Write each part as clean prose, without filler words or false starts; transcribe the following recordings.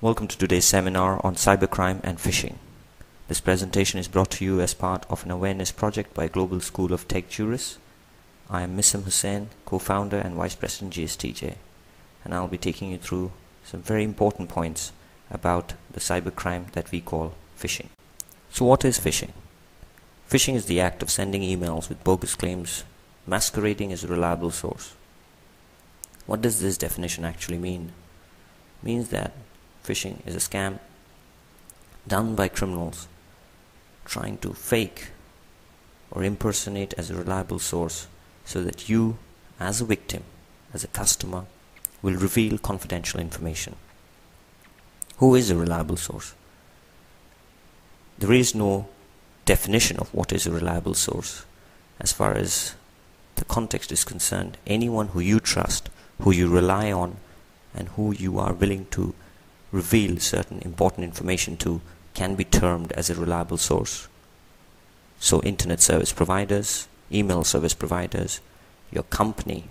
Welcome to today's seminar on cybercrime and phishing. This presentation is brought to you as part of an awareness project by Global School of Tech Jurists. I am Misam Hussain, co-founder and vice president GSTJ, and I'll be taking you through some very important points about the cybercrime that we call phishing. So what is phishing? Phishing is the act of sending emails with bogus claims masquerading as a reliable source. What does this definition actually mean? It means that phishing is a scam done by criminals trying to fake or impersonate as a reliable source so that you, as a victim, as a customer, will reveal confidential information. Who is a reliable source? There is no definition of what is a reliable source. As far as the context is concerned, anyone who you trust, who you rely on, and who you are willing to reveal certain important information to can be termed as a reliable source. So internet service providers, email service providers, your company,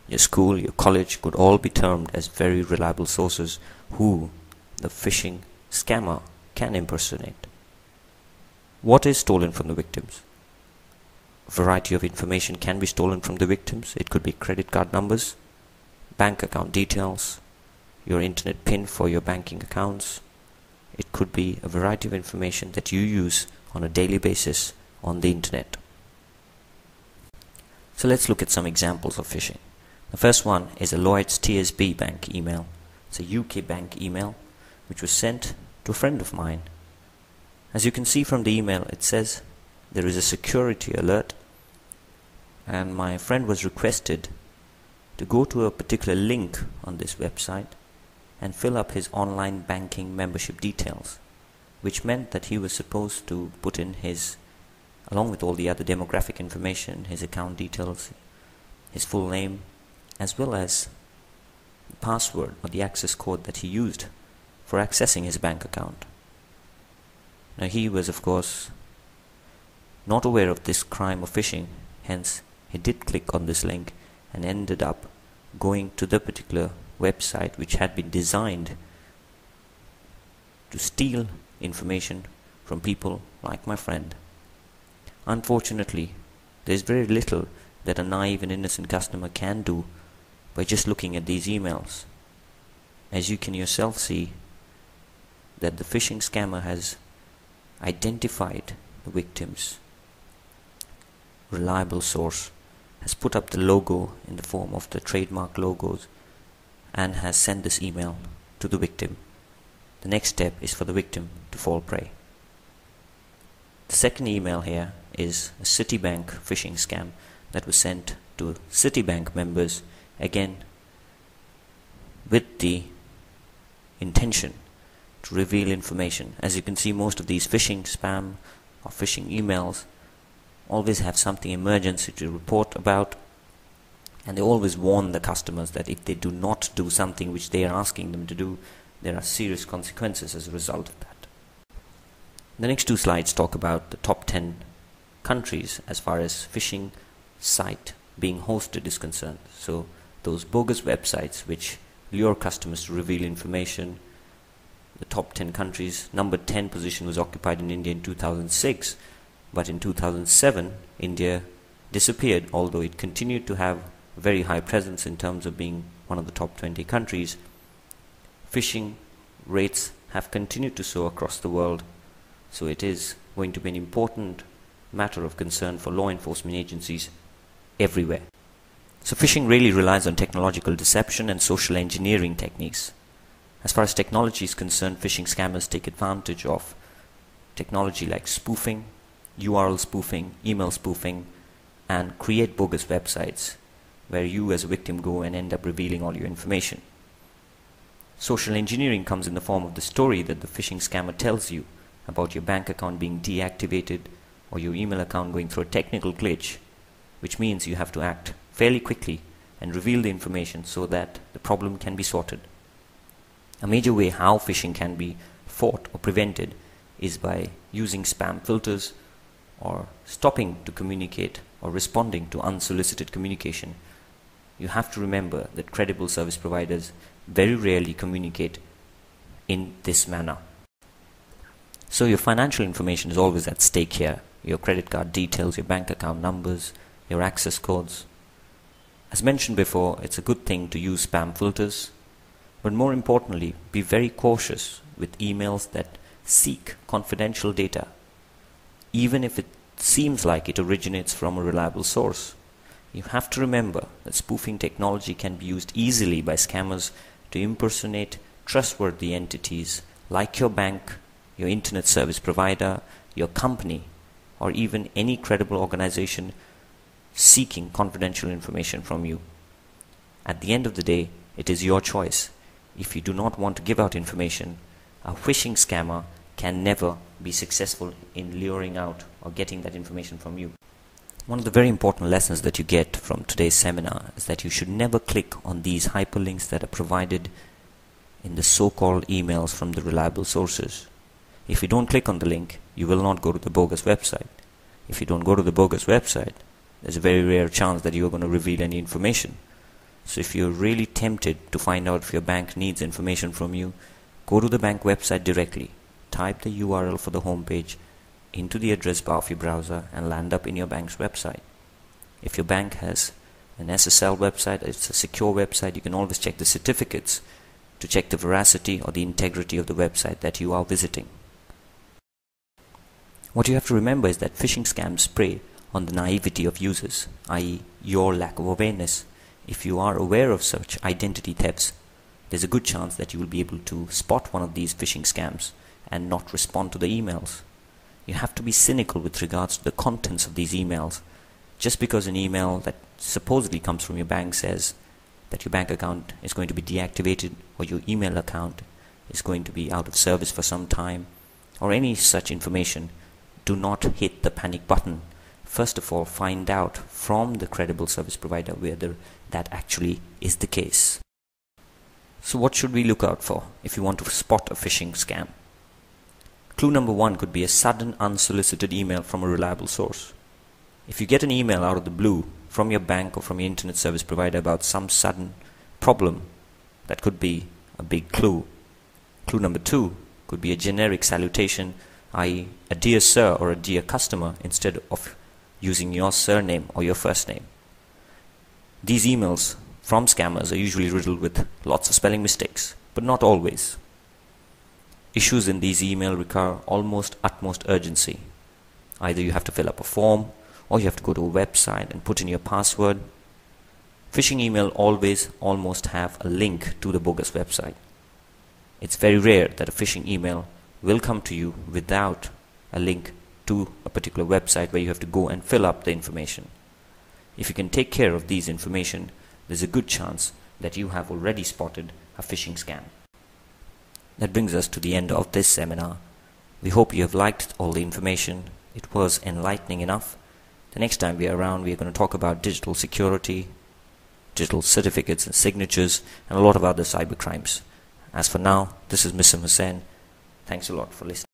your school, your college could all be termed as very reliable sources who the phishing scammer can impersonate. What is stolen from the victims? A variety of information can be stolen from the victims. It could be credit card numbers, bank account details, your internet PIN for your banking accounts. It could be a variety of information that you use on a daily basis on the internet. So let's look at some examples of phishing. The first one is a Lloyds TSB bank email. It's a UK bank email which was sent to a friend of mine. As you can see from the email, it says there is a security alert, and my friend was requested to go to a particular link on this website and fill up his online banking membership details, which meant that he was supposed to put in his, along with all the other demographic information, his account details, his full name, as well as the password or the access code that he used for accessing his bank account. Now he was, of course, not aware of this crime of phishing, hence he did click on this link and ended up going to the particular website which had been designed to steal information from people like my friend. Unfortunately, there is very little that a naive and innocent customer can do by just looking at these emails. As you can yourself see, that the phishing scammer has identified the victim's reliable source, has put up the logo in the form of the trademark logos, and has sent this email to the victim. The next step is for the victim to fall prey. The second email here is a Citibank phishing scam that was sent to Citibank members, again with the intention to reveal information. As you can see, most of these phishing spam or phishing emails always have something emergency to report about, and they always warn the customers that if they do not do something which they are asking them to do, there are serious consequences as a result of that. The next two slides talk about the top 10 countries as far as phishing site being hosted is concerned. So those bogus websites which lure customers to reveal information. The top 10 countries, number 10 position was occupied in India in 2006, but in 2007 India disappeared, although it continued to have a very high presence in terms of being one of the top 20 countries. Phishing rates have continued to soar across the world, so it is going to be an important matter of concern for law enforcement agencies everywhere. So phishing really relies on technological deception and social engineering techniques. As far as technology is concerned, phishing scammers take advantage of technology like spoofing, URL spoofing, email spoofing, and create bogus websites where you as a victim go and end up revealing all your information. Social engineering comes in the form of the story that the phishing scammer tells you about your bank account being deactivated or your email account going through a technical glitch, which means you have to act fairly quickly and reveal the information so that the problem can be sorted. A major way how phishing can be fought or prevented is by using spam filters or stopping to communicate or responding to unsolicited communication. You have to remember that credible service providers very rarely communicate in this manner. So your financial information is always at stake here. Your credit card details, your bank account numbers, your access codes. As mentioned before, it's a good thing to use spam filters, but more importantly, be very cautious with emails that seek confidential data, even if it seems like it originates from a reliable source. You have to remember that spoofing technology can be used easily by scammers to impersonate trustworthy entities like your bank, your internet service provider, your company, or even any credible organization seeking confidential information from you. At the end of the day, it is your choice. If you do not want to give out information, a phishing scammer can never be successful in luring out or getting that information from you. One of the very important lessons that you get from today's seminar is that you should never click on these hyperlinks that are provided in the so-called emails from the reliable sources. If you don't click on the link, you will not go to the bogus website. If you don't go to the bogus website, there's a very rare chance that you're going to reveal any information. So if you're really tempted to find out if your bank needs information from you, go to the bank website directly. Type the URL for the homepage into the address bar of your browser and land up in your bank's website. If your bank has an SSL website, it's a secure website, you can always check the certificates to check the veracity or the integrity of the website that you are visiting. What you have to remember is that phishing scams prey on the naivety of users, i.e. your lack of awareness. If you are aware of such identity thefts, there's a good chance that you will be able to spot one of these phishing scams and not respond to the emails. You have to be cynical with regards to the contents of these emails. Just because an email that supposedly comes from your bank says that your bank account is going to be deactivated or your email account is going to be out of service for some time, or any such information, do not hit the panic button. First of all, find out from the credible service provider whether that actually is the case. So what should we look out for if you want to spot a phishing scam? Clue number 1 could be a sudden unsolicited email from a reliable source. If you get an email out of the blue from your bank or from your internet service provider about some sudden problem, that could be a big clue. Clue number 2 could be a generic salutation, i.e. a dear sir or a dear customer, instead of using your surname or your first name. These emails from scammers are usually riddled with lots of spelling mistakes, but not always. Issues in these emails require almost utmost urgency. Either you have to fill up a form, or you have to go to a website and put in your password. Phishing email almost have a link to the bogus website. It's very rare that a phishing email will come to you without a link to a particular website where you have to go and fill up the information. If you can take care of these information, there's a good chance that you have already spotted a phishing scam. That brings us to the end of this seminar. We hope you have liked all the information. It was enlightening enough. The next time we are around, we are going to talk about digital security, digital certificates and signatures, and a lot of other cyber crimes. As for now, this is Mr. Hussain. Thanks a lot for listening.